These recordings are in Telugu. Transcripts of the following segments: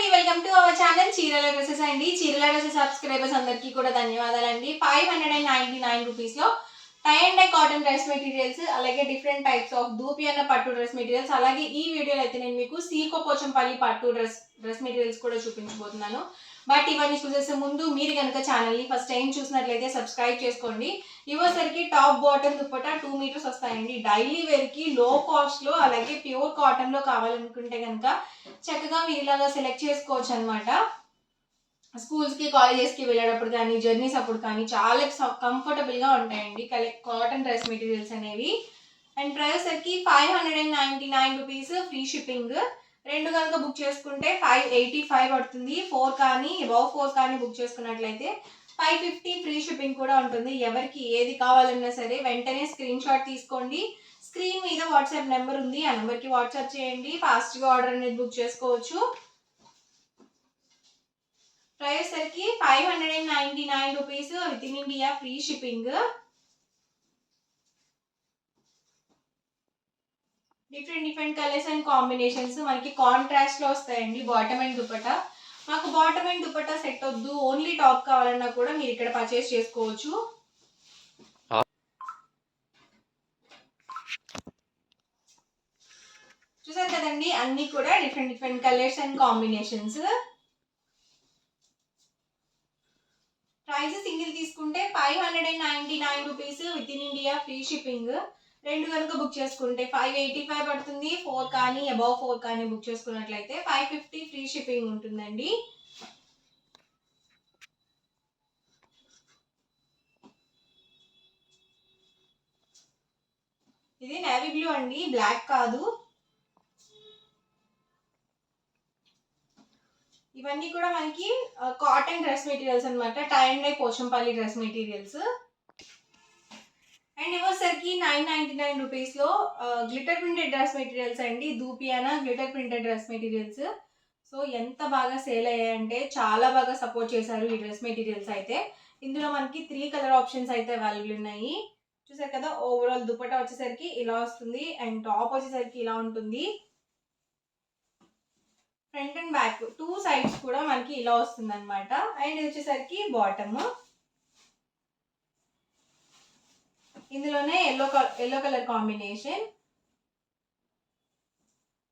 అండి, వెల్కమ్ టు అవర్ ఛానల్ చీరల డ్రెస్సెస్ అండి. చీరల డ్రెస్సెస్ సబ్స్క్రైబర్స్ అందరికీ కూడా ధన్యవాదాలండి. 599 రూపీస్లో tie and dye cotton dress materials, అలాగే డిఫరెంట్ టైప్స్ ఆఫ్ దూపి అన్న పట్టు డ్రెస్ మెటీరియల్స్, అలాగే ఈ వీడియోలో అయితే నేను మీకు సీకో పోచంపల్లి పట్టు డ్రెస్ మెటీరియల్స్ కూడా చూపించబోతున్నాను. బట్ ఇవన్నీ చూసేసే ముందు మీరు కనుక ఛానల్ని ఫస్ట్ టైం చూసినట్లయితే సబ్స్క్రైబ్ చేసుకోండి. ఇవ్వసరికి టాప్ బాటమ్ దుపట్టా 2 మీటర్స్ వస్తాయండి. డైలీ వేర్కి లో కాస్ట్లో, అలాగే ప్యూర్ కాటన్లో కావాలనుకుంటే కనుక చక్కగా మీరు ఇలాగా సెలెక్ట్ చేసుకోవచ్చు అనమాట. స్కూల్స్కి కాలేజెస్కి వెళ్ళేటప్పుడు కానీ, జర్నీస్ అప్పుడు కానీ చాలా కంఫర్టబుల్గా ఉంటాయండి కాటన్ డ్రెస్ మెటీరియల్స్ అనేవి. అండ్ ప్రైస్ సరికి 599 రూపీస్, ఫ్రీ షిప్పింగ్. రెండు కనుక బుక్ చేసుకుంటే 585 పడుతుంది. 4 కానీ అబౌవ్ 4 కానీ బుక్ చేసుకున్నట్లయితే 550 ఫ్రీ షిప్పింగ్ కూడా ఉంటుంది. ఎవరికి ఏది కావాలన్నా సరే వెంటనే స్క్రీన్ షాట్ తీసుకోండి. స్క్రీన్ మీద వాట్సాప్ నెంబర్ ఉంది, ఆ నెంబర్కి వాట్సాప్ చేయండి. ఫాస్ట్గా ఆర్డర్ అనేది బుక్ చేసుకోవచ్చు. ప్రైస్ సరికి 599 rupees, with in India free shipping. Different colours and combinations మనకి కాంట్రాస్ట్ లో వస్తాయండి. బాటమ్ అండ్ దుపట్టా, మాకు బాటమ్ అండ్ దుపట్టా సెట్ వద్దు, ఓన్లీ టాప్ కావాలన్నా కూడా మీరు ఇక్కడ పర్చేస్ చేసుకోవచ్చు. చూసారు కదండి, అన్ని కూడా different colours and combinations. Price single తీసుకుంటే 599 rupees, with in India free shipping. రెండు కనుక బుక్ చేసుకుంటే 585 పడుతుంది. 4 కానీ అబౌవ్ 4 కానీ బుక్ చేసుకున్నట్లయితే 550 ఫ్రీ షిప్పింగ్ ఉంటుందండి. ఇది నేవీ బ్లూ అండి, బ్లాక్ కాదు. ఇవన్నీ కూడా మనకి కాటన్ డ్రెస్ మెటీరియల్స్ అనమాట. Tie and dye Pochampally dress materials. And ఇవ్వసరికి 999 రూపీస్లో గ్లిటర్ ప్రింటెడ్ డ్రెస్ మెటీరియల్స్ అండి. దూపియానా glitter printed dress materials. So ఎంత బాగా సేల్ అయ్యాయంటే చాలా బాగా సపోర్ట్ చేశారు ఈ డ్రెస్ మెటీరియల్స్ అయితే. ఇందులో మనకి 3 కలర్ ఆప్షన్స్ అయితే అవైలబుల్ ఉన్నాయి. చూసారు కదా, ఓవరాల్ దుపట్టా వచ్చేసరికి ఇలా వస్తుంది, అండ్ టాప్ వచ్చేసరికి ఇలా ఉంటుంది. ఫ్రంట్ అండ్ బ్యాక్ 2 సైడ్స్ కూడా మనకి ఇలా వస్తుంది అనమాట. అండ్ ఇది వచ్చేసరికి బాటమ్. ఇందులోనే ఎల్లో కలర్ కాంబినేషన్.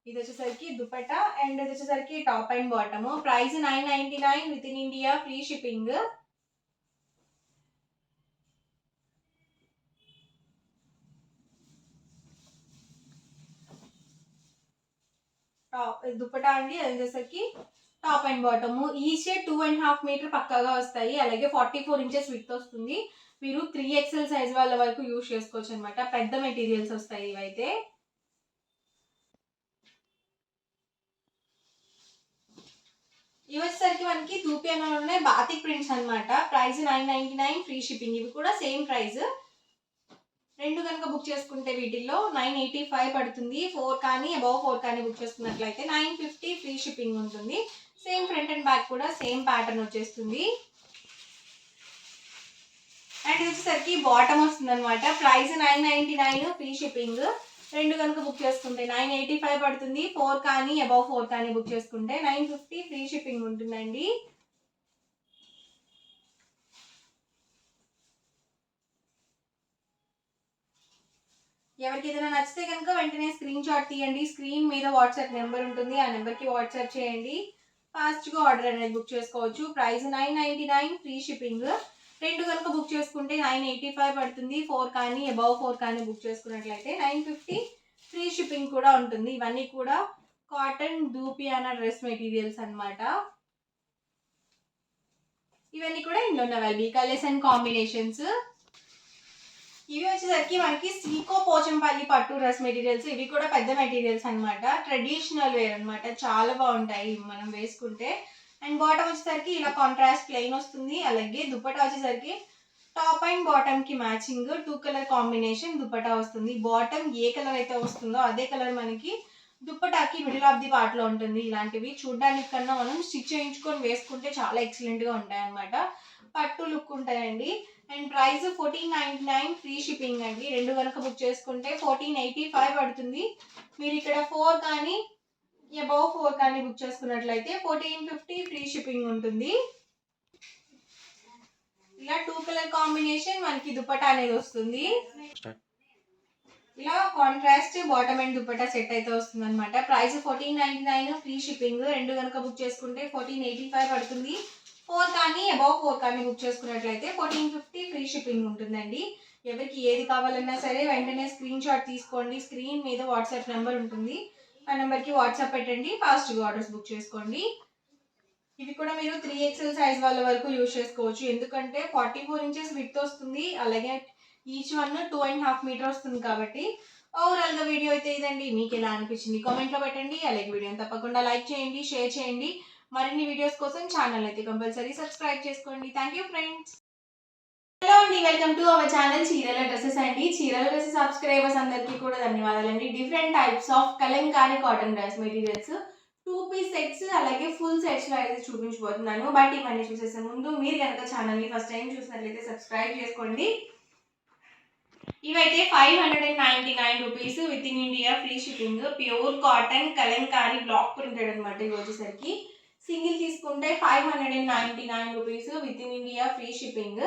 ఇది వచ్చేసరికి దుపట్టా, అండ్ ఇది వచ్చేసరికి top and bottom. Price 999, within India free shipping. Top dupatta అండి, అది వచ్చేసరికి top and bottom. Each 2.5 metre పక్కాగా వస్తాయి. అలాగే 44 ఇంచెస్ విత్ వస్తుంది. మీరు 3XL సైజ్ వాళ్ళ వరకు యూజ్ చేసుకోవచ్చు అనమాట. పెద్ద మెటీరియల్స్ వస్తాయి ఇవైతే. ఇవి వచ్చేసరికి మనకి దూపియానాలోనే బాతిక్ ప్రింట్స్ అనమాట. Price 999, free shipping. ఇవి కూడా సేమ్ ప్రైస్. రెండు కనుక బుక్ చేసుకుంటే వీటిల్లో 985 పడుతుంది. 4 కానీ అబౌవ్ 4 కానీ బుక్ చేసుకున్నట్లయితే 950 ఫ్రీ షిప్పింగ్ ఉంటుంది. సేమ్ ఫ్రంట్ అండ్ బ్యాక్ కూడా సేమ్ ప్యాటర్న్ వచ్చేస్తుంది. అండ్ ఇది వచ్చేసరికి బాటమ్ వస్తుంది అనమాట. Price 999, free shipping. రెండు కనుక బుక్ చేసుకుంటే 985 పడుతుంది. 4 కానీ అబౌవ్ 4 కానీ బుక్ చేసుకుంటే 950 ఫ్రీ షిప్పింగ్ ఉంటుందండి. ఎవరికి ఏదైనా నచ్చితే కనుక వెంటనే స్క్రీన్ షాట్ తీయండి. స్క్రీన్ మీద వాట్సాప్ నెంబర్ ఉంటుంది, ఆ నెంబర్కి వాట్సాప్ చేయండి. ఫాస్ట్గా ఆర్డర్ అనేది బుక్ చేసుకోవచ్చు. Price 999, free shipping. రెండు కనుక బుక్ చేసుకుంటే 985 పడుతుంది. 4 కానీ అబౌవ్ 4 కానీ బుక్ చేసుకున్నట్లయితే 950 ఫ్రీ షిప్పింగ్ కూడా ఉంటుంది. ఇవన్నీ కూడా కాటన్ దూపియానా డ్రెస్ మెటీరియల్స్ అనమాట. ఇవన్నీ కూడా ఇందులో అవైలబుల్ కలర్స్ అండ్ కాంబినేషన్స్. ఇవి వచ్చేసరికి మనకి సీకో పోచంపల్లి పట్టు డ్రెస్ మెటీరియల్స్. ఇవి కూడా పెద్ద మెటీరియల్స్ అనమాట. ట్రెడిషనల్ వేర్ అనమాట, చాలా బాగుంటాయి మనం వేసుకుంటే. అండ్ బాటమ్ వచ్చేసరికి ఇలా కాంట్రాస్ట్ ప్లెయిన్ వస్తుంది. అలాగే దుపట్టా వచ్చేసరికి టాప్ అండ్ బాటమ్ కి మ్యాచింగ్ 2 కలర్ కాంబినేషన్ దుపట్టా వస్తుంది. బాటమ్ ఏ కలర్ అయితే వస్తుందో అదే కలర్ మనకి దుపట్టాకి మిడిల్ ఆఫ్ ది పార్ట్ లో ఉంటుంది. ఇలాంటివి చూడడానికి కన్నా మనం స్టిచ్ చేయించుకొని వేసుకుంటే చాలా ఎక్సలెంట్ గా ఉంటాయి అనమాట. పట్టు లుక్ ఉంటాయండి. అండ్ ప్రైస్ 1499, ఫ్రీ షిప్పింగ్ అండి. రెండు కనుక బుక్ చేసుకుంటే 1485 పడుతుంది. మీరు ఇక్కడ 4 కానీ అబౌవ్ 4 కానీ బుక్ చేసుకున్నట్లయితే 1450 ఫ్రీ షిప్పింగ్ ఉంటుంది. ఇలా 2 కలర్ కాంబినేషన్ మనకి దుపట్టా అనేది వస్తుంది. ఇలా contrast bottom and dupatta set అయితే వస్తుంది అనమాట. Price 1499 free shipping. రెండు కనుక బుక్ చేసుకుంటే 1485 పడుతుంది. 4 కానీ అబౌవ్ 4 కానీ బుక్ చేసుకున్నట్లయితే 1450 ఫ్రీ షిప్పింగ్ ఉంటుందండి. ఎవరికి ఏది కావాలన్నా సరే వెంటనే స్క్రీన్ షాట్ తీసుకోండి. స్క్రీన్ మీద వాట్సాప్ నెంబర్ ఉంటుంది, ఆ నెంబర్కి వాట్సాప్ పెట్టండి, ఫాస్ట్గా ఆర్డర్స్ బుక్ చేసుకోండి. ఇవి కూడా మీరు 3XL సైజ్ వాళ్ళ వరకు యూజ్ చేసుకోవచ్చు, ఎందుకంటే 44 ఇంచెస్ విడ్త్ వస్తుంది, అలాగే ఈచ్ వన్ 2.5 మీటర్ వస్తుంది. కాబట్టి ఓవరాల్గా వీడియో అయితే ఇదండి. మీకు ఎలా అనిపించింది కామెంట్లో పెట్టండి. అలాగే వీడియోని తప్పకుండా లైక్ చేయండి, షేర్ చేయండి. మరిన్ని వీడియోస్ కోసం ఛానల్ అయితే కంపల్సరీ సబ్స్క్రైబ్ చేసుకోండి. Thank you friends. హలో అండి, వెల్కమ్ టు అవర్ ఛానల్ చీరల డ్రెస్సెస్ అండి. చీరల డ్రెస్సెస్ సబ్స్క్రైబర్స్ అందరికీ కూడా ధన్యవాదాలండి. Different types of Kalamkari cotton dress materials 2 piece sets అలాగే ఫుల్ సెట్స్ లో అయితే చూపించబోతున్నాను. బట్ ఇవన్నీ చూసేసే ముందు మీరు కనుక ఛానల్ ని ఫస్ట్ టైం చూసినట్లయితే సబ్స్క్రైబ్ చేసుకోండి. ఇవైతే 599 rupees with in India free shipping. Pure cotton Kalamkari block printed అనమాట. ఇవి వచ్చేసరికి సింగిల్ తీసుకుంటే 599 rupees with in India free shipping.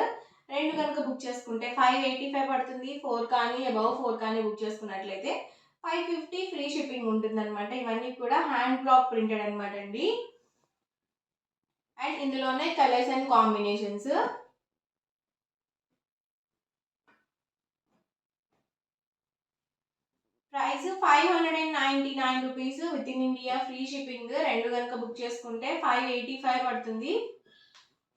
రెండు కనుక బుక్ చేసుకుంటే 585 పడుతుంది. 4 కానీ అబౌవ్ 4 కానీ బుక్ చేసుకున్నట్లయితే 550 ఫ్రీ షిప్పింగ్ ఉంటుంది అనమాట. ఇవన్నీ కూడా హ్యాండ్ బ్లాక్ ప్రింటెడ్ అనమాట అండి. అండ్ ఇందులోనే colours and combinations. Price 599 rupees with in India free shipping. రెండు కనుక బుక్ చేసుకుంటే 585 పడుతుంది.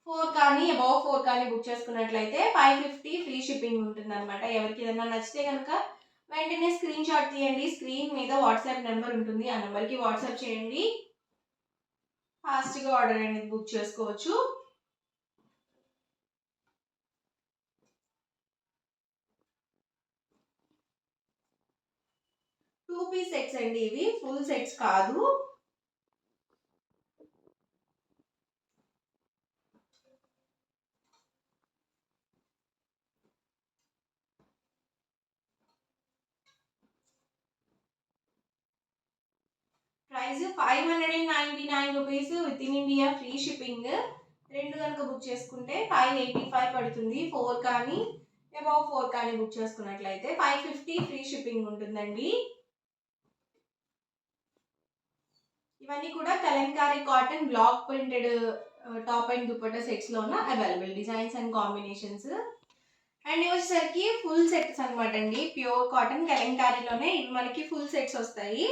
4 కానీ అబౌవ్ 4 కానీ బుక్ చేసుకున్నట్లయితే 550 ఫ్రీ షిప్పింగ్ ఉంటుంది అనమాట. ఎవరికి ఏదైనా నచ్చితే కనుక వెంటనే స్క్రీన్ షాట్ తీయండి. స్క్రీన్ మీద వాట్సాప్ నెంబర్ ఉంటుంది, ఆ నెంబర్కి వాట్సాప్ చేయండి. ఫాస్ట్గా ఆర్డర్ అనేది బుక్ చేసుకోవచ్చు. టూ పీస్ సెట్స్ అండి, ఇవి ఫుల్ సెట్స్ కాదు. Price 599 rupees with in India free shipping. రెండు కనుక బుక్ చేసుకుంటే 585 పడుతుంది. 4 కానీ అబౌవ్ 4 కానీ బుక్ చేసుకున్నట్లయితే 550 ఫ్రీ షిప్పింగ్ ఉంటుందండి. ఇవన్నీ కూడా Kalamkari cotton block printed top and dupatta sets లో ఉన్న available designs and combinations. And ఇవి వచ్చేసరికి ఫుల్ సెట్స్ అనమాట అండి. ప్యూర్ కాటన్ కలంకారీలోనే ఇవి మనకి ఫుల్ సెట్స్ వస్తాయి.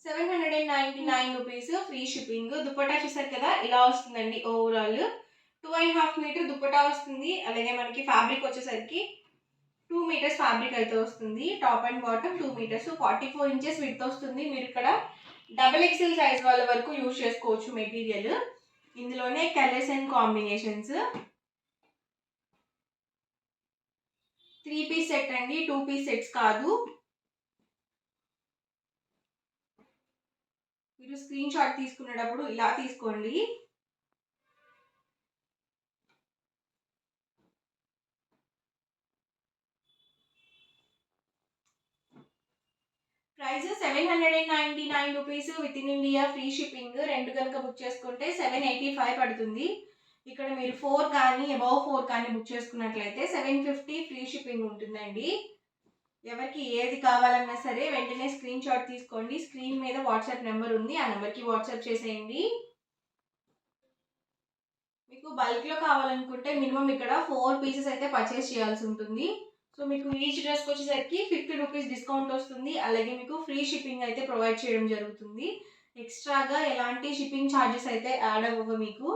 799 రూపీస్ ఫ్రీ షిప్పింగ్. దుపట్టా చూసారు కదా, ఇలా వస్తుందండి. ఓవరాల్ 2.5 మీటర్ దుపట్టా వస్తుంది. అలాగే మనకి ఫ్యాబ్రిక్ వచ్చేసరికి 2 మీటర్స్ ఫ్యాబ్రిక్ అయితే వస్తుంది. Top and bottom 2 metres 44 inches width వస్తుంది. మీరు ఇక్కడ XXL సైజ్ వాళ్ళ వరకు యూజ్ చేసుకోవచ్చు మెటీరియల్. ఇందులోనే colours and combinations. 3 piece set అండి, 2 పీస్ సెట్స్ కాదు. మీరు స్క్రీన్ షాట్ తీసుకునేటప్పుడు ఇలా తీసుకోండి. Price 799 rupees with in India free shipping. రెండు కనుక బుక్ చేసుకుంటే 785 పడుతుంది. ఇక్కడ మీరు 4 కానీ అబౌవ్ 4 కానీ బుక్ చేసుకున్నట్లయితే 750 ఫ్రీ షిప్పింగ్ ఉంటుందండి. ఎవరికి ఏది కావాలన్నా సరే వెంటనే స్క్రీన్ షాట్ తీసుకోండి. స్క్రీన్ మీద వాట్సాప్ నెంబర్ ఉంది, ఆ నెంబర్కి వాట్సాప్ చేసేయండి. మీకు బల్క్లో కావాలనుకుంటే మినిమం ఇక్కడ 4 పీసెస్ అయితే పర్చేస్ చేయాల్సి ఉంటుంది. సో మీకు ఈచ్ డ్రెస్కి వచ్చేసరికి 50 రూపీస్ డిస్కౌంట్ వస్తుంది. అలాగే మీకు ఫ్రీ షిప్పింగ్ అయితే ప్రొవైడ్ చేయడం జరుగుతుంది. ఎక్స్ట్రాగా ఎలాంటి షిప్పింగ్ ఛార్జెస్ అయితే యాడ్ అవ్వవు మీకు.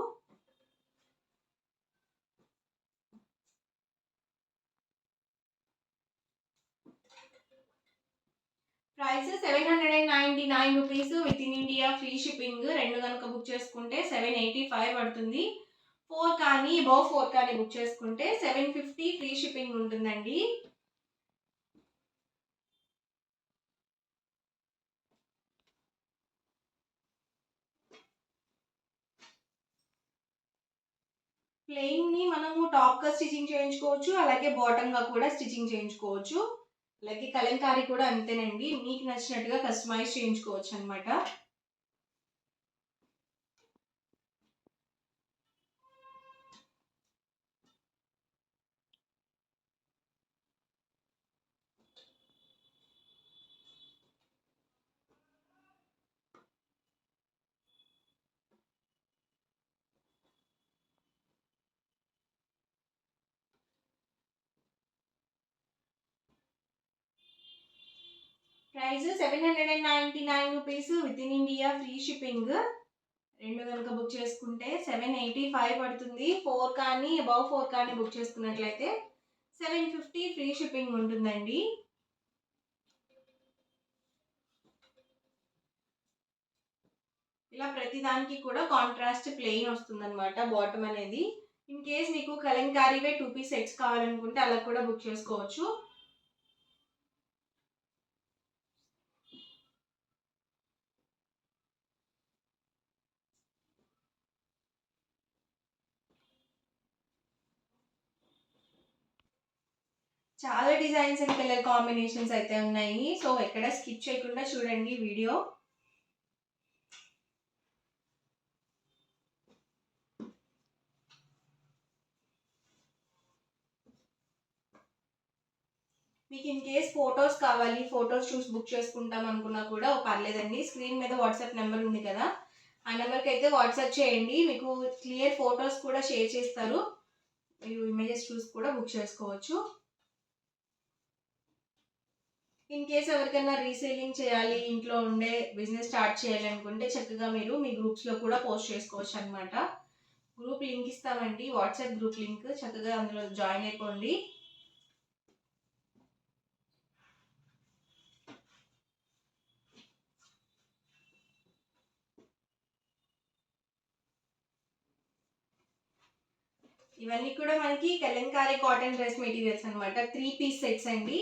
Price 799 rupees with in India free shipping. రెండు కనుక బుక్ చేసుకుంటే 785 పడుతుంది. 4 కానీ అబౌవ్ 4 కానీ బుక్ చేసుకుంటే 750 ఫ్రీ షిప్పింగ్ ఉంటుందండి. ప్లెయిన్ని మనము టాప్గా స్టిచ్చింగ్ చేయించుకోవచ్చు, అలాగే బాటమ్గా కూడా స్టిచ్చింగ్ చేయించుకోవచ్చు. అలాగే కలంకారీ కూడా అంతేనండి, మీకు నచ్చినట్టుగా కస్టమైజ్ చేయించుకోవచ్చు అనమాట. Price 799 rupees with in India, free shipping. రెండు కనుక బుక్ చేసుకుంటే 785 పడుతుంది. 4 కానీ అబౌవ్ 4 కానీ బుక్ చేసుకున్నట్లయితే 750 ఫ్రీ షిప్పింగ్ ఉంటుందండి. ఇలా ప్రతి దానికి కూడా కాంట్రాస్ట్ ప్లెయిన్ వస్తుంది అనమాట బాటమ్ అనేది. ఇన్ కేస్ మీకు కలంకారీవే 2 పీస్ సెట్స్ కావాలనుకుంటే అలా కూడా బుక్ చేసుకోవచ్చు. చాలా డిజైన్స్ అండ్ కలర్ కాంబినేషన్స్ అయితే ఉన్నాయి. సో ఎక్కడ స్కిప్ చేయకుండా చూడండి వీడియో. మీకు ఇన్ కేస్ ఫొటోస్ కావాలి, ఫొటోస్ చూసి బుక్ చేసుకుంటాం అనుకున్నా కూడా పర్లేదండి. స్క్రీన్ మీద వాట్సాప్ నెంబర్ ఉంది కదా, ఆ నెంబర్కి అయితే వాట్సాప్ చేయండి. మీకు క్లియర్ ఫొటోస్ కూడా షేర్ చేస్తారు. మీరు ఇమేజెస్ చూసి కూడా బుక్ చేసుకోవచ్చు. ఇన్ కేస్ ఎవరికైనా రీసేలింగ్ చేయాలి, ఇంట్లో ఉండే బిజినెస్ స్టార్ట్ చేయాలి అనుకుంటే చక్కగా మీరు మీ గ్రూప్స్లో కూడా పోస్ట్ చేసుకోవచ్చు అనమాట. గ్రూప్ లింక్ ఇస్తామండి, వాట్సాప్ గ్రూప్ లింక్. చక్కగా అందులో జాయిన్ అయిపోండి. ఇవన్నీ కూడా మనకి కలంకారీ కాటన్ డ్రెస్ మెటీరియల్స్ అనమాట. 3 పీస్ సెట్స్ అండి.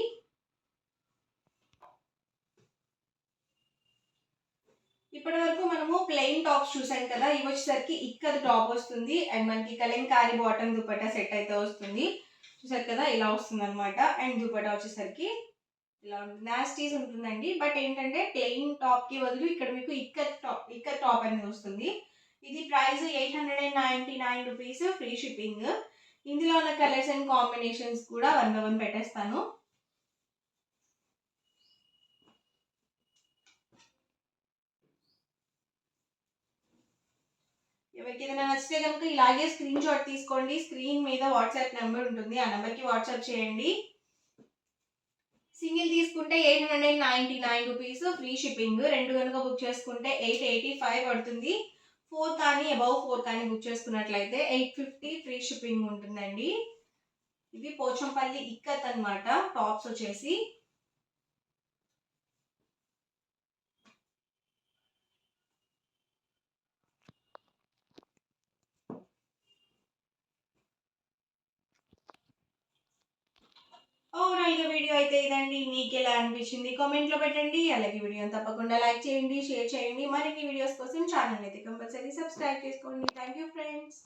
ఇప్పటి వరకు మనము ప్లెయిన్ టాప్స్ చూసాం కదా, ఇవి వచ్చేసరికి ఇక్కత్ టాప్ వస్తుంది అండ్ మనకి కలంకారీ బాటమ్ దుపట్టా సెట్ అయితే వస్తుంది. చూసారు కదా, ఇలా వస్తుంది అనమాట. అండ్ దుపట్టా వచ్చేసరికి ఇలా నాస్టీస్ ఉంటుందండి. బట్ ఏంటంటే ప్లెయిన్ టాప్ కి బదులు ఇక్కడ మీకు ఇక్కత్ టాప్ అనేది వస్తుంది. ఇది ప్రైస్ 899 రూపీస్, ఫ్రీ షిప్పింగ్. ఇందులో ఉన్న కలర్స్ అండ్ కాంబినేషన్స్ కూడా 1 by 1 పెట్టేస్తాను. ఎవరికి ఏదైనా నచ్చితే కనుక ఇలాగే స్క్రీన్ షాట్ తీసుకోండి. స్క్రీన్ మీద వాట్సాప్ నెంబర్ ఉంటుంది, ఆ నెంబర్కి వాట్సాప్ చేయండి. సింగిల్ తీసుకుంటే 899 రూపీస్, ఫ్రీ షిప్పింగ్. రెండు కనుక బుక్ చేసుకుంటే 885 పడుతుంది. 4 కానీ అబౌవ్ 4 కానీ బుక్ చేసుకున్నట్లయితే 850 ఫ్రీ షిప్పింగ్ ఉంటుందండి. ఇవి పోచంపల్లి ఇక్కత్ అనమాట టాప్స్ వచ్చేసి. ఓవరాల్గా వీడియో అయితే ఇదండి. మీకు ఎలా అనిపించింది కామెంట్లో పెట్టండి. అలాగే వీడియోని తప్పకుండా లైక్ చేయండి, షేర్ చేయండి. మరిన్ని వీడియోస్ కోసం ఛానల్ అయితే కంపల్సరీ సబ్స్క్రైబ్ చేసుకోండి. Thank you friends.